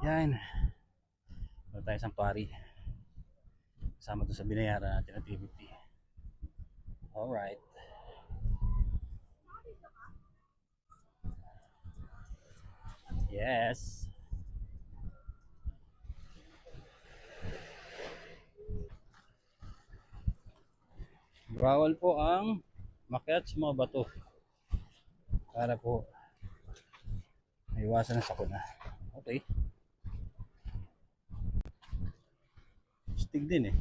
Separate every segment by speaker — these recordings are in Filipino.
Speaker 1: Yan. Meron tayong sanctuary. Kasama to sa binayaran natin na 350. Alright. Yes. Bawal po ang makyat sa mga bato. Para po maiwasan ng sakuna. Okay. Stig din eh.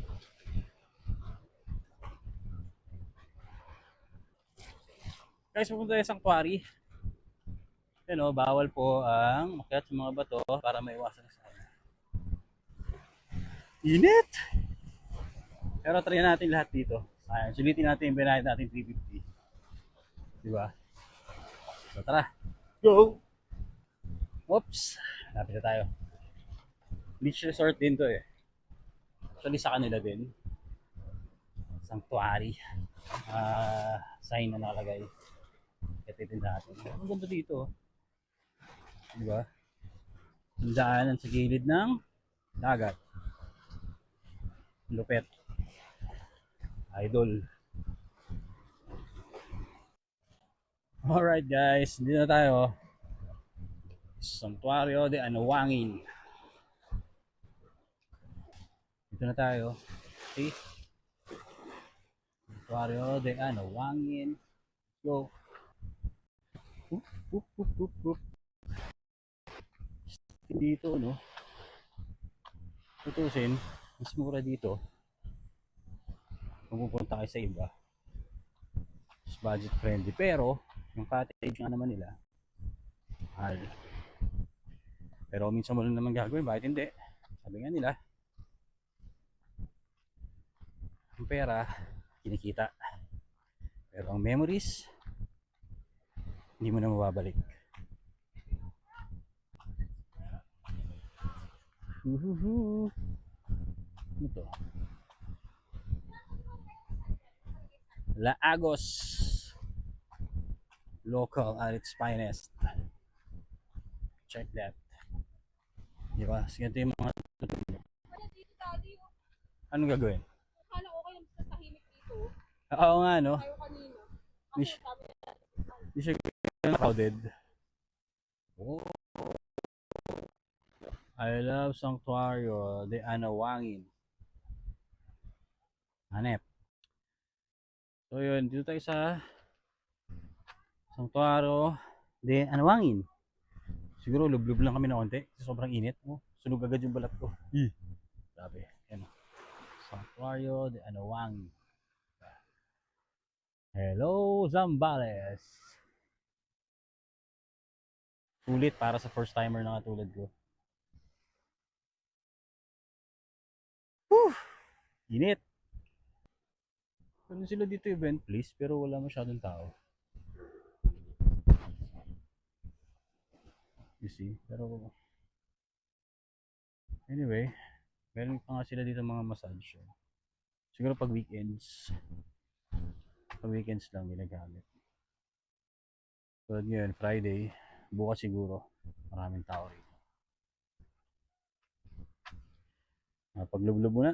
Speaker 1: Guys, pupunta tayo sa sanctuary. Yan o, bawal po ang makyat sa mga bato para maiwasan ng sakuna. Init! Pero try natin lahat dito. Ayan, sulitin natin yung binayad natin 350. Diba? So tara. Go! Oops! Lapit na tayo. Beach resort din to eh. Actually sa kanila din. Sanctuary. Sign na nakalagay. Katitin natin. Ang ganda dito. Diba? Ang daanan sa gilid ng dagat. Lupet. Idol. Alright guys, dito na tayo. Santuario de Anawangin. Dito na tayo. Okay. Santuario de Anawangin. Go. Dito, no? Tutusin, mas mura dito. Kung pupunta kayo sa iba. Mas budget friendly. Pero, yung cottage nga naman nila, mahal. Pero minsan mo lang naman gagawin, bakit hindi? Sabi nga nila, ang pera, kinikita. Pero ang memories, hindi mo na mababalik. Ano to? Laagos. Local at its finest. Check that. Diba? Sige, ito yung mga anong gagawin?
Speaker 2: Akala ko kayo mas tahimik dito.
Speaker 1: Oo nga, no?
Speaker 2: Tayo kanina.
Speaker 1: Di siya crowded. Oh. I love Sanctuario de Anawangin. Hanep. So yun, dito tayo sa Sanctuario de Anawangin. Siguro lublub lang kami na konti. Sobrang init. Oh, sunog agad yung balat ko. Grabe. Yan. Sanctuario de Anawangin. Hello, Zambales. Sulit para sa first timer na katulad ko. Whew! Init. Ano sila dito event please, pero wala masyadong tao. You see? Pero anyway, meron pa nga sila dito mga massage. Siguro pag weekends. Pag weekends lang ginagamit. So ngayon, Friday, bukas siguro maraming tao rito. Paglublub muna.